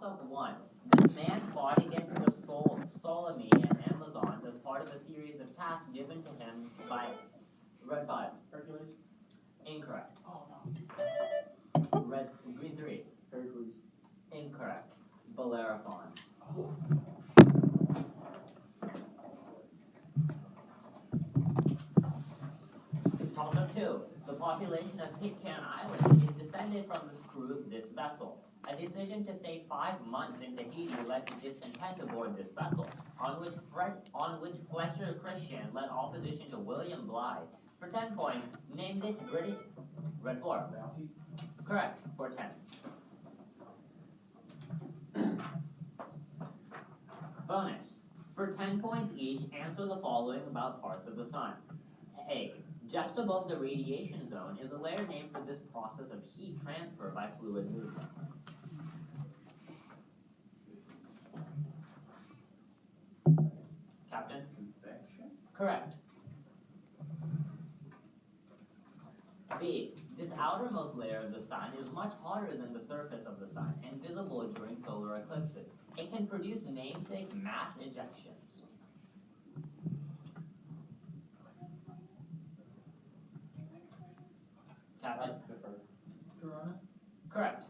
Toss-up 1. This man fought against the Ptolemy and Amazons as part of a series of tasks given to him by Red 5. Hercules. Incorrect. Oh no. Green 3. Hercules. Incorrect. Bellerophon. Oh. Toss-up 2. The population of Pitcairn Island is descended from the crew of this vessel. A decision to stay 5 months in Tahiti led to discontent aboard this vessel, on which Fletcher Christian led opposition to William Bligh. For 10 points, name this British... Red 4. Bounty. Correct, for 10. Bonus. For 10 points each, answer the following about parts of the sun. A. Just above the radiation zone is a layer named for this process of heat transfer by fluid movement. Captain? Convection. Correct. B. This outermost layer of the sun is much hotter than the surface of the sun and visible during solar eclipses. It can produce namesake mass ejections. Captain? Corona. Correct.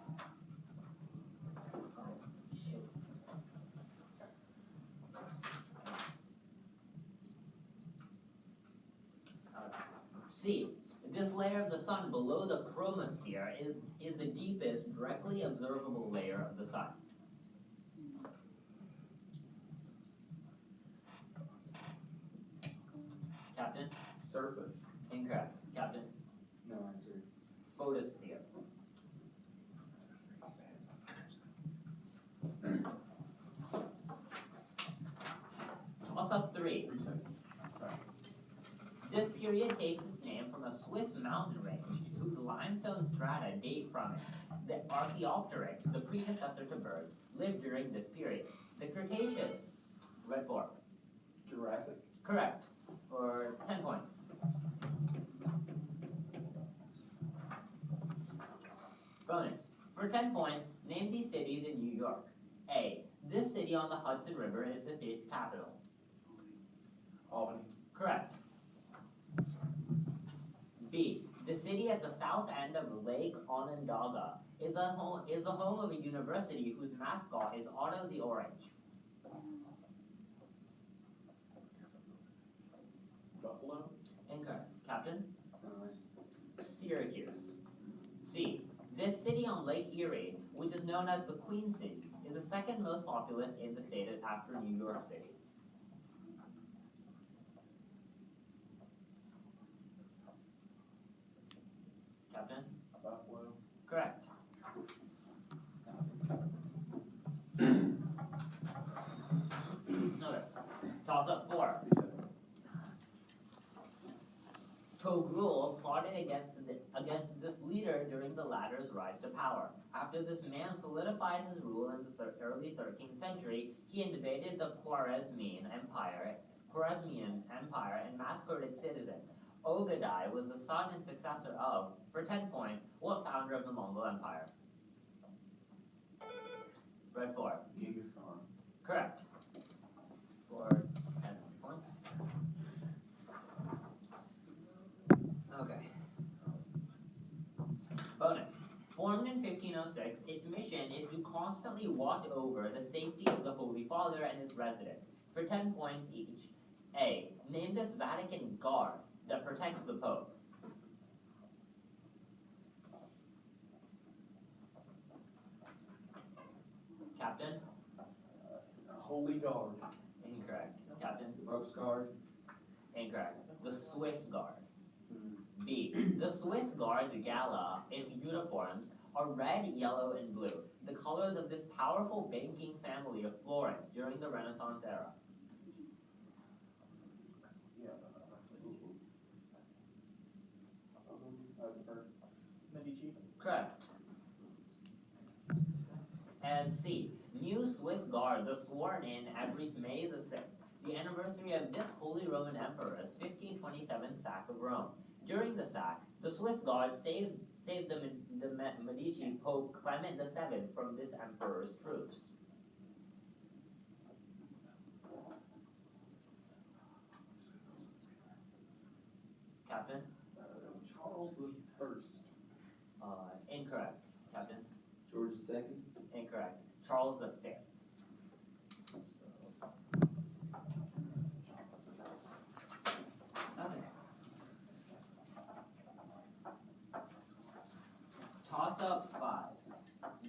C. This layer of the sun below the chromosphere is the deepest directly observable layer of the sun. Captain? Surface. Incorrect. Captain? No answer. Photosphere. Toss-up 3. Sorry. This period takes its name from a Swiss mountain range whose limestone strata date from it. The Archaeopteryx, the predecessor to birds, lived during this period. The Cretaceous. Red 4. Jurassic. Correct. For 10 points. Bonus. For 10 points, name these cities in New York. A. This city on the Hudson River is the state's capital. Albany. Correct. B. The city at the south end of Lake Onondaga is the home of a university whose mascot is Otto the Orange. Buffalo. Incorrect. Captain? No answer. Syracuse. C. This city on Lake Erie, which is known as the Queen City, is the second most populous in the state after New York City. Captain? Buffalo. Correct. Okay. Toss-up 4. Togrul plotted against this leader during the latter's rise to power. After this man solidified his rule in the early 13th century, he invaded the Khwarezmian Empire and massacred its citizens. Ogadai was the son and successor of, for 10 points, what founder of the Mongol Empire? Red 4. Genghis Khan. Correct. For 10 points. Okay. Bonus. Formed in 1506, its mission is to constantly watch over the safety of the Holy Father and his residents. For 10 points each. A. Name this Vatican Guard that protects the Pope. Captain? Holy Guard. Incorrect. Captain? Pope's Guard. Incorrect. The Swiss Guard. Hmm. B. The Swiss Guard's gala uniforms are red, yellow, and blue, the colors of this powerful banking family of Florence during the Renaissance era. Yeah. Medici. Correct. And C. New Swiss Guards are sworn in every May the 6th, the anniversary of this Holy Roman Emperor's 1527 sack of Rome. During the sack, the Swiss guards saved the Medici Pope Clement VII from this emperor's troops. Captain? Charles was first. Incorrect. Captain? George II. Incorrect. Charles V. Okay. Toss up 5.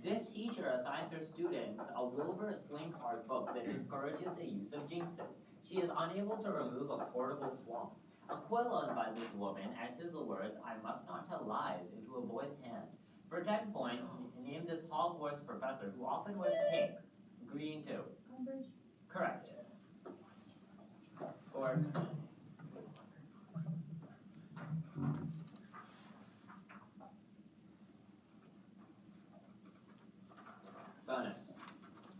This teacher assigns her students a Wilbur Slinkhart book that discourages the use of jinxes. She is unable to remove a portable swamp. A quill owned by this woman etches the words, "I must not tell lies," into a boy's hand. For 10 points, name this Hogwarts professor who often wears pink. Green 2. Umbridge. Correct. Or bonus.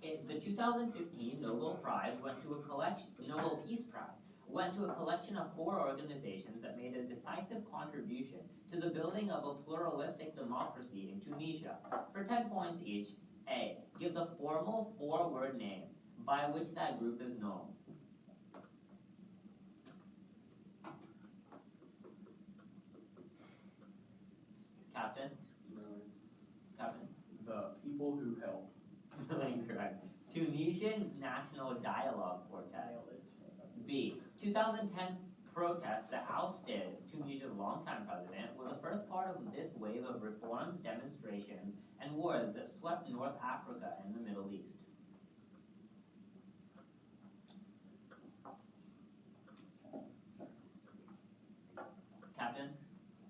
The 2015 Nobel Prize went to a collection. Nobel Peace Prize went to a collection of 4 organizations that made a decisive contribution to the building of a pluralistic democracy in Tunisia. For 10 points each, A. Give the formal 4-word name by which that group is known. Captain? Captain? The people who help. Incorrect. Tunisian National Dialogue Quartet. Nailed it. B. 2010 protests that ousted Tunisia's longtime president were the first part of this wave of reforms, demonstrations, and wars that swept North Africa and the Middle East. Captain?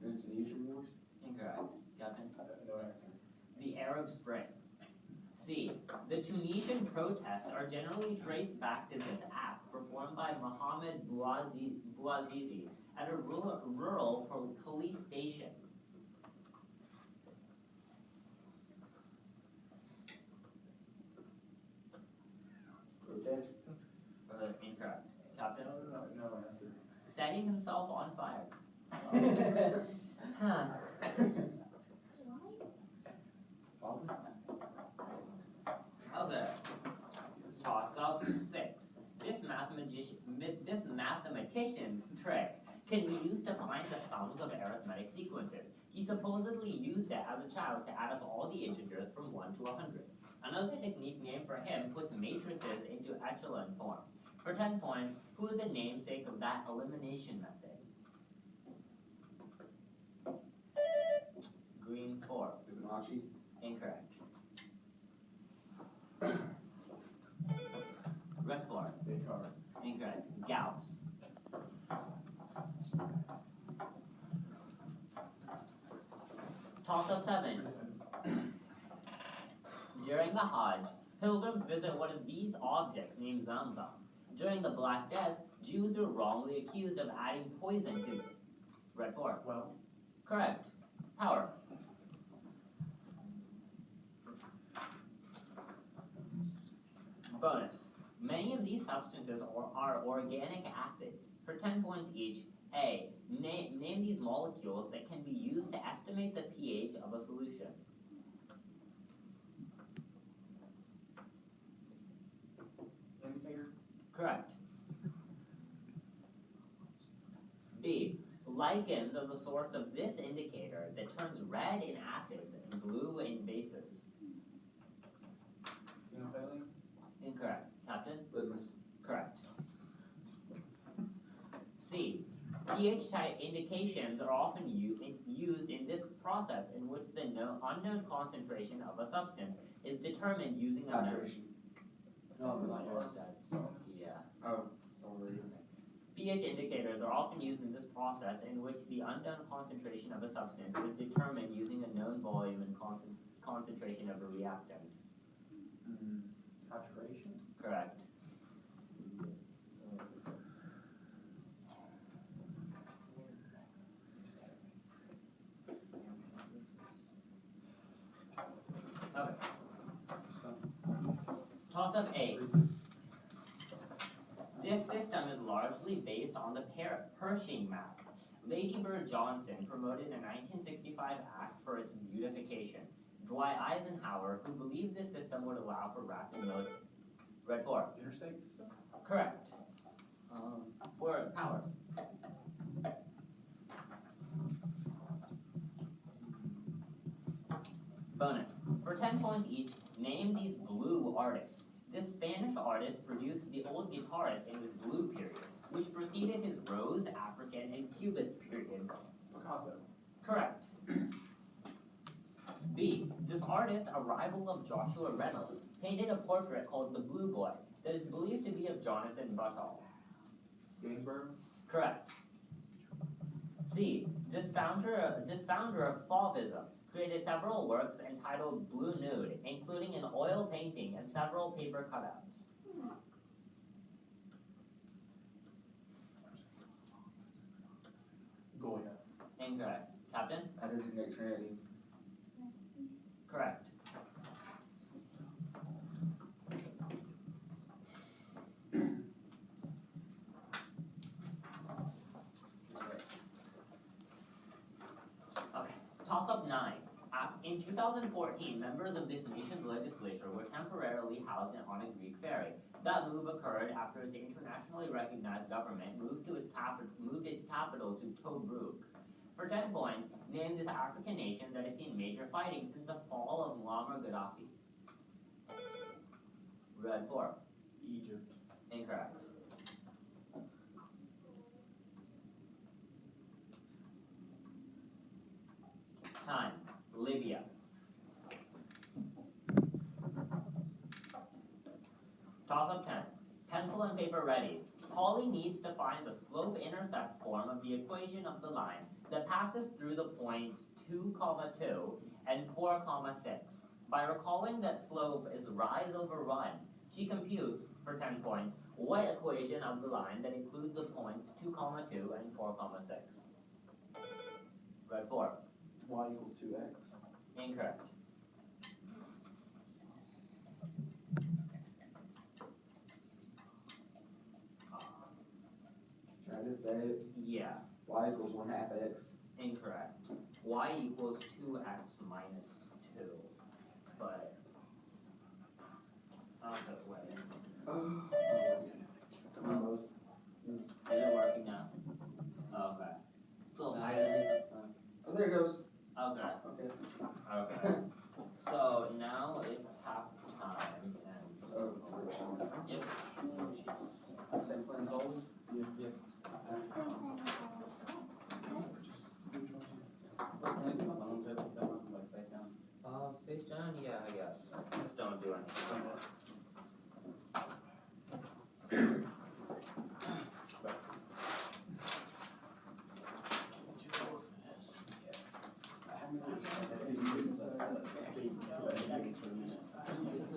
The Tunisian Wars? Incorrect. Captain? No answer. The Arab Spring. C. The Tunisian protests are generally traced back to this act performed by Mohamed Bouazizi at a rural police station. Protest? Incorrect. Captain? No answer. Setting himself on fire. Why? Father? Okay. Toss up 6. This mathematician's trick can be used to find the sums of arithmetic sequences. He supposedly used it as a child to add up all the integers from 1 to 100. Another technique named for him puts matrices into echelon form. For 10 points, who is the namesake of that elimination method? Green 4. Fibonacci? Incorrect. Red 4. Descartes. Incorrect. Gauss. Toss up 7. During the Hajj, pilgrims visit one of these objects named Zamzam. During the Black Death, Jews were wrongly accused of adding poison to Red 4. Well, Correct. Power. Bonus. Many of these substances are organic acids. For 10 points each, A. Name these molecules that can be used to estimate the pH of a solution. indicator? Correct. B. Lichens are the source of this indicator that turns red in acids and blue in bases. Phenolphthalein? Incorrect. Captain? Litmus. Correct. C. pH type indications are often used in this process in which the unknown concentration of a substance is determined using a Saturation. No, not yours. Yeah. Oh, sorry. pH indicators are often used in this process in which the unknown concentration of a substance is determined using a known volume and concentration of a reactant. Saturation? Correct. Okay. Toss up 8. This system is largely based on the Pershing map. Lady Bird Johnson promoted a 1965 act for its beautification. Dwight Eisenhower, who believed this system would allow for rapid military. Red 4. Interstate system? Correct. For power. Bonus. For 10 points each, name these blue artists. This Spanish artist produced the old guitarist in his blue period, which preceded his Rose, African, and Cubist periods. Picasso. Correct. B. This artist, a rival of Joshua Reynolds, painted a portrait called The Blue Boy that is believed to be of Jonathan Buttall. Ginsburg. Correct. C. This founder of Fauvism created several works entitled Blue Nude, including an oil painting and several paper cutouts. Goya. Incorrect. Captain? I designate Trinity. Correct. Okay. Toss-up 9. In 2014, members of this nation's legislature were temporarily housed on a Greek ferry. That move occurred after its internationally recognized government moved its capital to Tobruk. For 10 points, name this African nation that has seen major fighting since the fall of Muammar Gaddafi. Red 4. Egypt. Incorrect. Time. Libya. Toss-up 10. Pencil and paper ready. Polly needs to find the slope-intercept form of the equation of the line that passes through the points 2, 2 and 4, 6. By recalling that slope is rise over run, she computes, for 10 points, what equation of the line that includes the points 2, 2 and 4, 6. Red 4. Y equals 2x. Incorrect. Should I just say it? Yeah, Y equals 1/2 x. incorrect. Y equals 2x minus 2. But, okay, wait. Almost. Is it working now? Okay. So, I Oh, there it goes. okay, Okay. okay. So now it's half time and, Oh, yep. same plan as always? Yeah, yeah. Can I do my bones or put them on like face down? Face down? Yeah, I guess. Just don't do anything.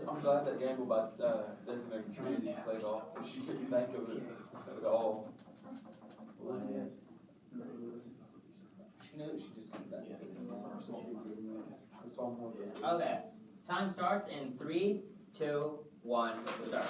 I'm glad that gamble about designating Trinity played off. She couldn't think of it at all. She knew, she just couldn't think of it. It's all more than- Okay. Time starts in 3, 2, 1, start.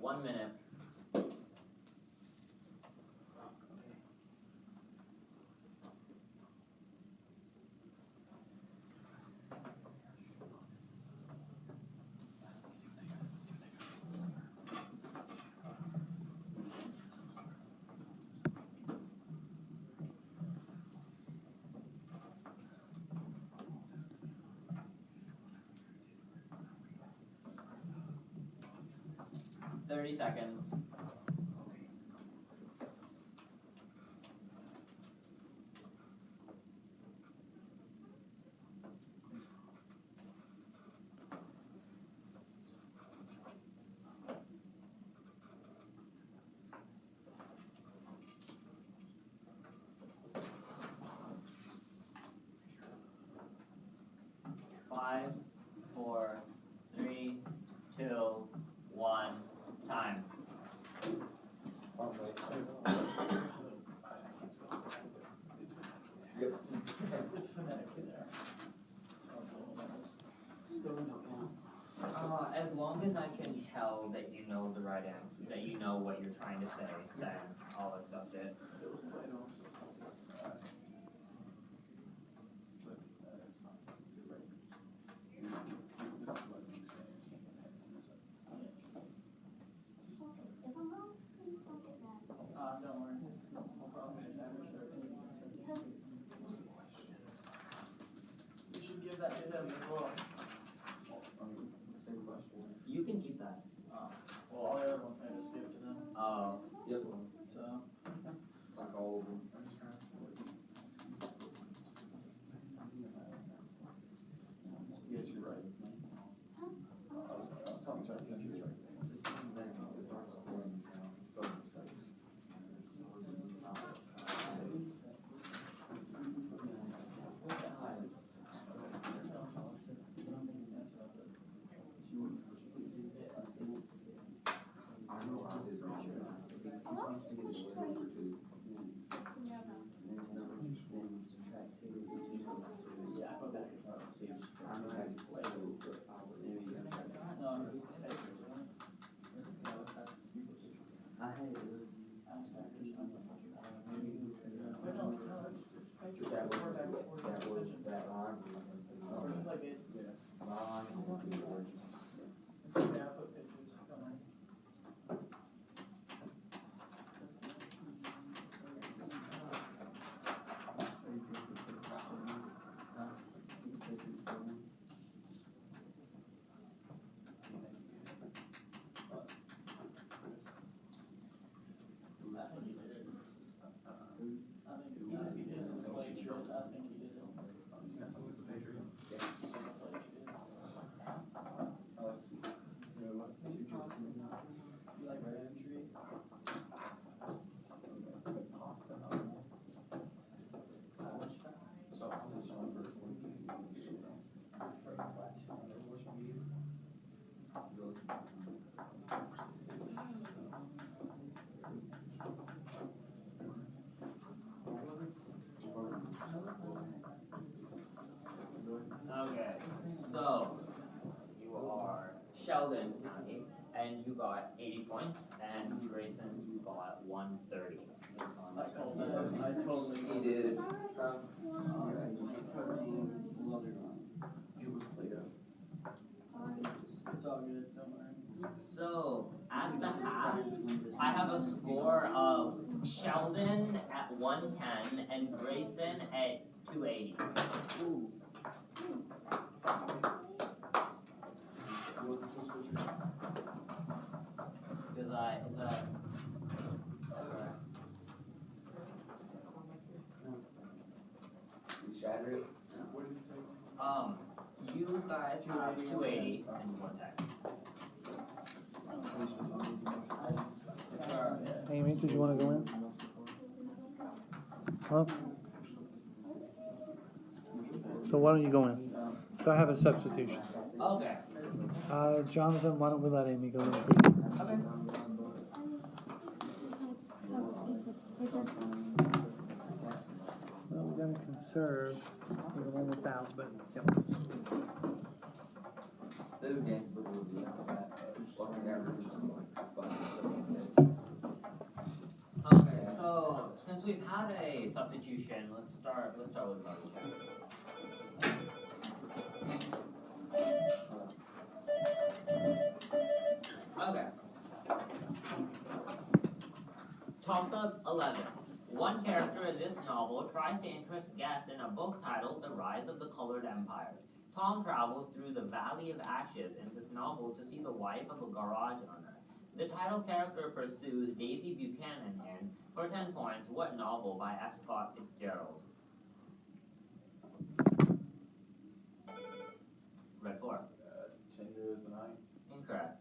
One minute. 30 seconds. Five, four, three, two, one, time. Yep. It's phonetic in there. As long as I can tell that you know the right answer, that you know what you're trying to say, then I'll accept it. Don't worry. No problem. You should give that to him as well. Same question. You can keep that. Well, all the other ones I just give to them, Oh, Yep. so. Like all of them. Yes, you're right. I was talking to you, you're right. It's the same thing. It's also one, so it's like. Yeah, I put that. okay. So, you are Sheldon County, and you got 80 points, and Grayson, you got 130. I totally. He did. It was Play-Doh. It's all good, don't worry. So, at the half, I have a score of Sheldon at 110 and Grayson at 280. Ooh. Is that You shatter it? What did you take? you guys have 280 and 110. Amy, did you want to go in? Huh? So why don't you go in? So I have a substitution. Okay. Jonathan, why don't we let Amy go in? Please? Okay. Well, we're gonna conserve the one without, but, yep. There's a game for people to do that. Walking down roofs, like, sponges. Okay, so since we've had a substitution, let's start with garbage check. Okay. Toss-up 11. One character in this novel tries to interest guests in a book titled The Rise of the Colored Empires. Tom travels through the Valley of Ashes in this novel to see the wife of a garage owner. The title character pursues Daisy Buchanan in, for 10 points, what novel by F. Scott Fitzgerald? Red 4. Tender as the night. Incorrect.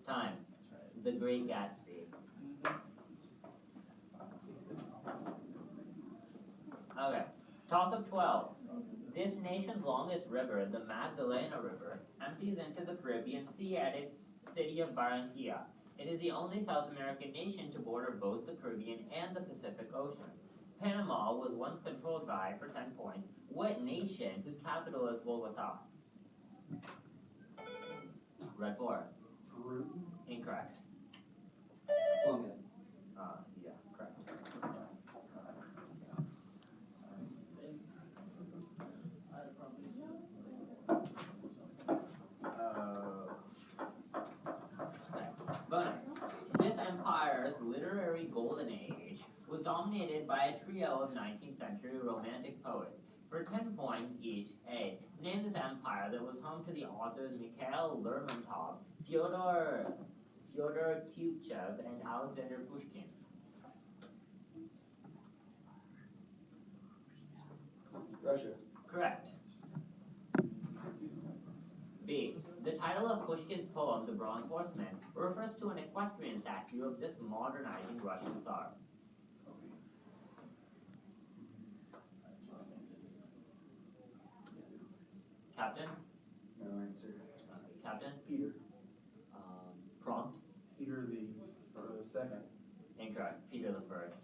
Time. The Great Gatsby. Okay. Toss up 12. This nation's longest river, the Magdalena River, empties into the Caribbean Sea at its city of Barranquilla. It is the only South American nation to border both the Caribbean and the Pacific Ocean. Panama was once controlled by, for 10 points, what nation whose capital is Bogota? Red 4. Peru. Incorrect. Colombia. Yeah, correct. Bonus. This empire's literary golden age was dominated by a trio of 19th century romantic poets. For 10 points each, A. Name this empire that was home to the authors Mikhail Lermontov, Fyodor Tyutchev, and Alexander Pushkin. Russia. Correct. B. The title of Pushkin's poem, The Bronze Horseman, refers to an equestrian statue of this modernizing Russian Tsar. Captain? No answer. Captain? Peter. Prompt? Peter the second. Incorrect. Peter the First.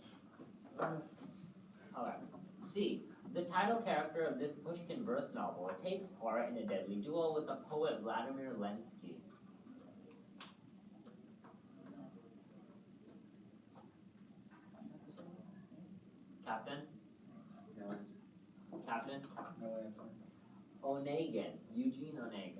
Alright. C. The title character of this Pushkin verse novel takes part in a deadly duel with the poet Vladimir Lensky. Captain? No answer. Captain? No answer. Onegin. Eugene Onegin.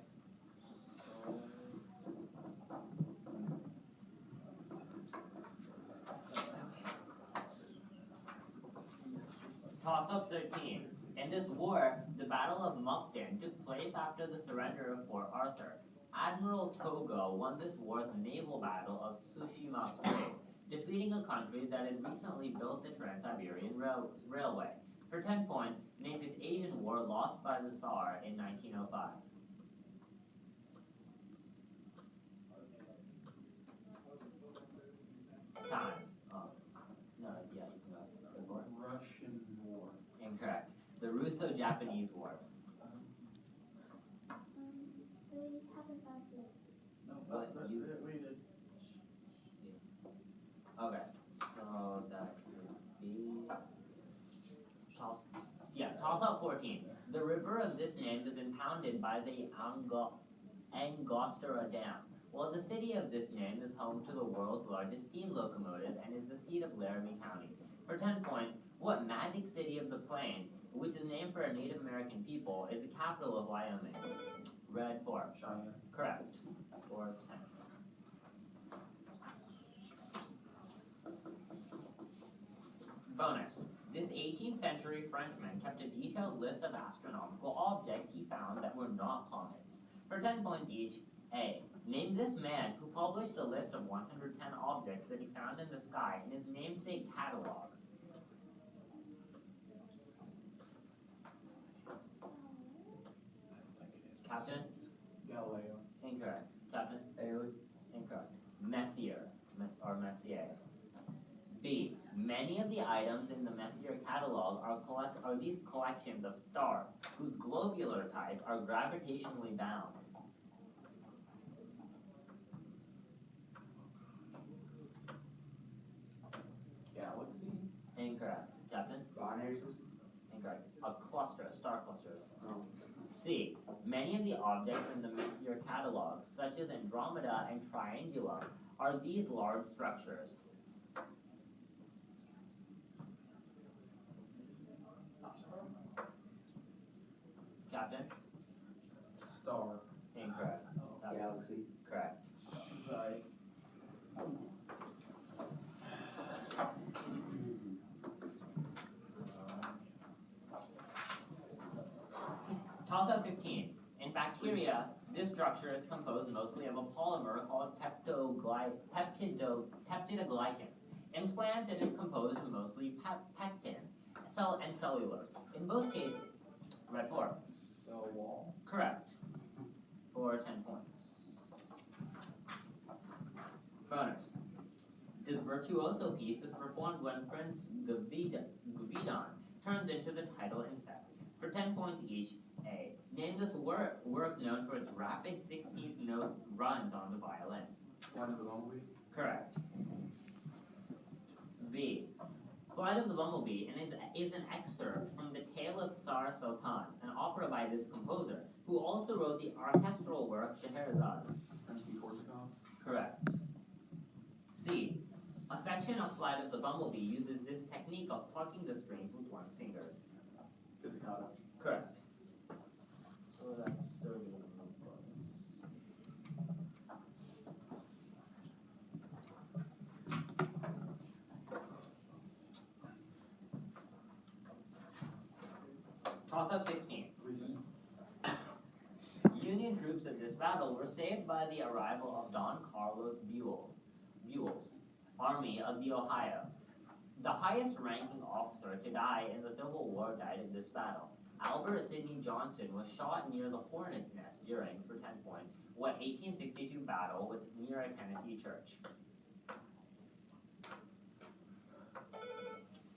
Toss up 13. In this war, the Battle of Mukden took place after the surrender of Port Arthur. Admiral Togo won this war's naval battle of Tsushima Strait, defeating a country that had recently built the Trans-Siberian Railway. For 10 points, name this Asian war lost by the Tsar in 1905. Time. Oh. No, yeah, you can go. Russian War. Incorrect. The Russo-Japanese War. They haven't asked yet. No, What you- we did. Okay, so that would be toss up 14. The river of this name is impounded by the Angostura Dam, while the city of this name is home to the world's largest steam locomotive and is the seat of Laramie County. For 10 points, what magic city of the plains, which is named for a Native American people, is the capital of Wyoming? Red 4. Cheyenne. Correct. 4 of 10. Bonus. This 18th century Frenchman kept a detailed list of astronomical objects he found that were not comets. For 10 points each, A. Name this man who published a list of 110 objects that he found in the sky in his namesake catalog. Captain? Galileo. Incorrect. Captain? Bailey. Incorrect. Messier, or Messier. B. Many of the items in the Messier catalog are these collections of stars whose globular type are gravitationally bound. Galaxy. Incorrect. Captain? Binary system. Incorrect. A cluster, star clusters. Oh. C. Many of the objects in the Messier catalog, such as Andromeda and Triangulum, are these large structures. Captain? Star. Incorrect. Captain? Galaxy. Correct. Sorry. bacteria, this structure is composed mostly of a polymer called peptidoglycan. In plants, it is composed of mostly pectin and cellulose. In both cases, red 4. Cell wall. Correct. For 10 points. Bonus. This virtuoso piece is performed when Prince Gvidon turns into the title insect. For 10 points each, A. Name this work known for its rapid 16th note runs on the violin. Flight of the Bumblebee. Correct. B. Flight of the Bumblebee is an excerpt from the Tale of Tsar Sultan, an opera by this composer, who also wrote the orchestral work Scheherazade. Rimsky-Korsakov. Correct. C. A section of Flight of the Bumblebee uses this technique of plucking the strings with one's fingers. Pizzicato. Correct. So that's 30 points. Toss up 16. Reason. Union troops at this battle were saved by the arrival of Don Carlos Buell's Army of the Ohio. The highest ranking officer to die in the Civil War died in this battle. Albert Sidney Johnson was shot near the Hornet's Nest during, for 10 points, what 1862 battle near a Tennessee church.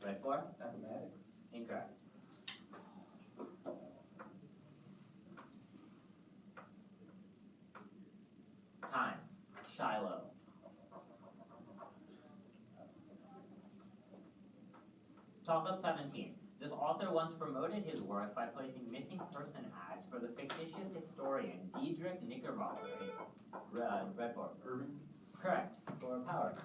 Red 4? Appomattox. Incorrect. Time. Shiloh. Toss up 17. This author once promoted his work by placing missing person ads for the fictitious historian Diedrich Knickerbocker. Red 4. Irving. Correct. For power.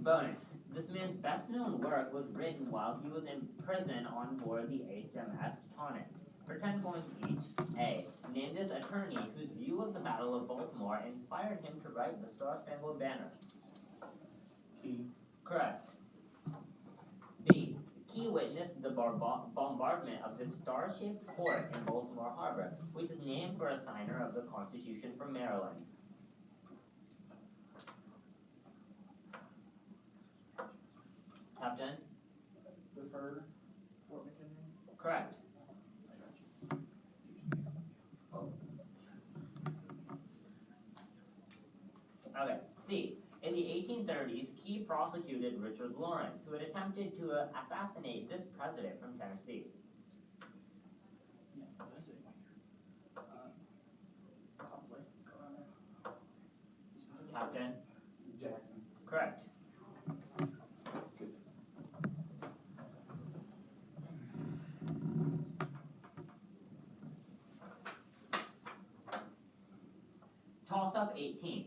Bonus. This man's best known work was written while he was in prison on board the HMS Tonic. For 10 points each, A. Name this attorney whose view of the Battle of Baltimore inspired him to write the Star-Spangled Banner. Key. Correct. B. Key witnessed the bombardment of the star-shaped fort in Baltimore Harbor, which is named for a signer of the Constitution from Maryland. Captain? The Fur. Fort McHenry. Correct. Okay, C. In the 1830s, Key prosecuted Richard Lawrence, who had attempted to assassinate this president from Tennessee. Captain? Jackson. Correct. Toss up 18.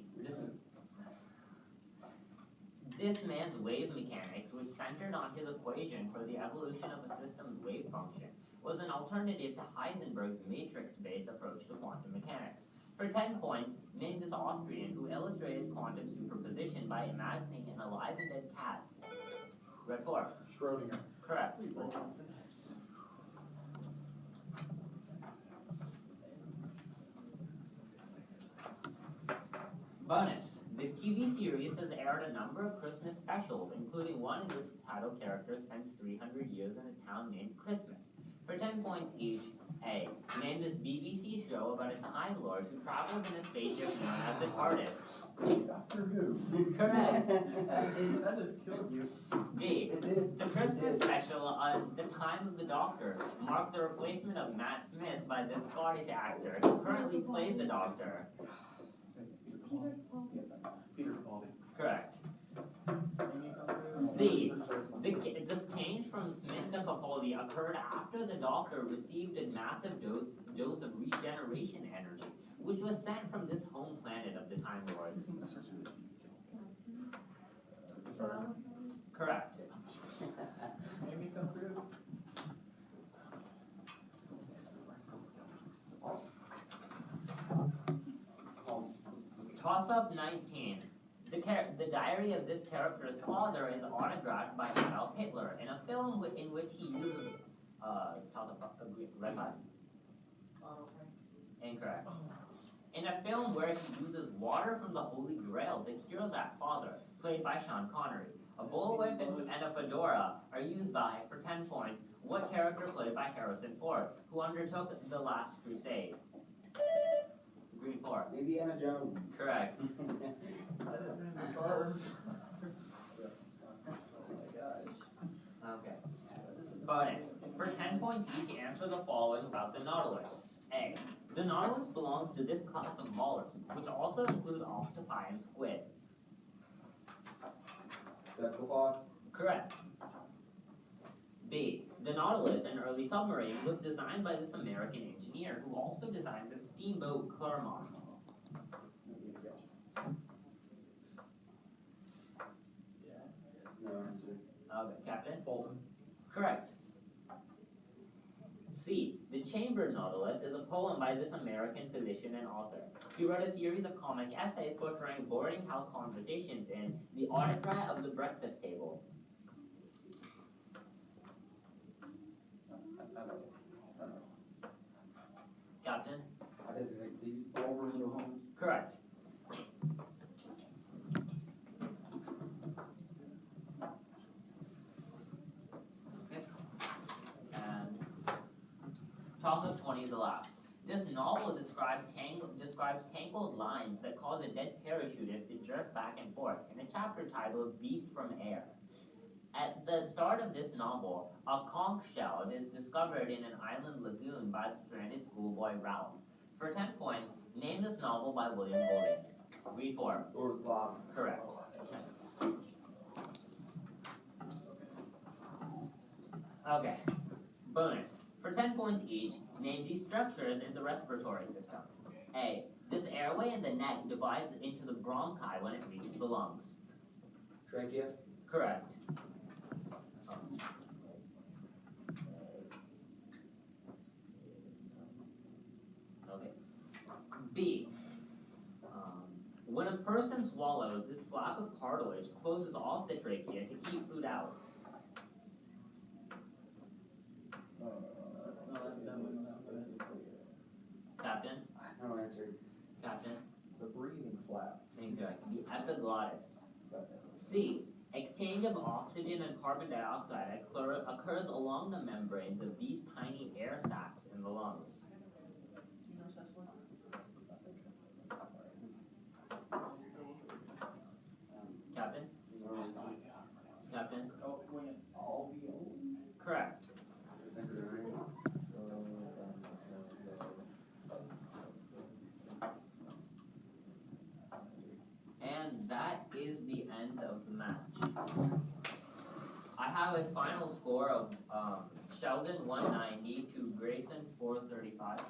This man's wave mechanics, which centered on his equation for the evolution of a system's wave function, was an alternative to Heisenberg's matrix-based approach to quantum mechanics. For 10 points, name this Austrian who illustrated quantum superposition by imagining an alive and dead cat. Red 4. Schrodinger. Correct. Bonus. This TV series has aired a number of Christmas specials, including one in which the title character spends 300 years in a town named Christmas. For 10 points each, A. Name this BBC show about a Time Lord who travels in a spaceship known as the TARDIS. Doctor Who. Correct. That just killed you. B. The Christmas special on The Time of the Doctor marked the replacement of Matt Smith by the Scottish actor who currently plays the Doctor. Peter Capaldi. Correct. C. This change from Smith to Capaldi occurred after the Doctor received a massive dose of regeneration energy, which was sent from this home planet of the Time Lords. Correct. Amy come through. Toss up 19. The diary of this character's father is autographed by Adolf Hitler in a film in which he uses toss a red 5. Incorrect. In a film where he uses water from the Holy Grail to cure that father, played by Sean Connery, a bullwhip and a fedora are used by, for 10 points, what character played by Harrison Ford, who undertook the Last Crusade? Green 4. Indiana Jones. Correct. Okay. Bonus. For 10 points each, answer the following about the Nautilus. A. The Nautilus belongs to this class of mollusks, which also include octopi and squid. Cephalopod. Correct. B. The Nautilus, an early submarine, was designed by this American engineer who also designed the steamboat Clermont. No answer. Okay, Captain? Fulton. Correct. C. The Chambered Nautilus is a poem by this American physician and author. He wrote a series of comic essays portraying boarding house conversations in The Autocrat of the Breakfast Table. Captain? I designate C. Over Little Homes. Correct. Okay. And toss up 20 is the last. This novel describes tangled lines that cause a dead parachutist to jerk back and forth in a chapter titled Beast from Air. At the start of this novel, a conch shell is discovered in an island lagoon by the stranded schoolboy Ralph. For 10 points, name this novel by William Golding. Read 4. Lord of the Lost. Correct. Okay. Bonus. For 10 points each, name these structures in the respiratory system. A. This airway in the neck divides into the bronchi when it reaches the lungs. Trachea. Correct. Okay. B. When a person swallows, this flap of cartilage closes off the trachea to keep food out. Captain? No answer. Captain? The breathing flap. Incorrect. The epiglottis. C. Exchange of oxygen and carbon dioxide occurs along the membranes of these tiny air sacs in the lungs. Captain? No answer. Captain? Alveoli. Correct. And that is the end of the match. I have a final score of Sheldon 190 to Grayson 435.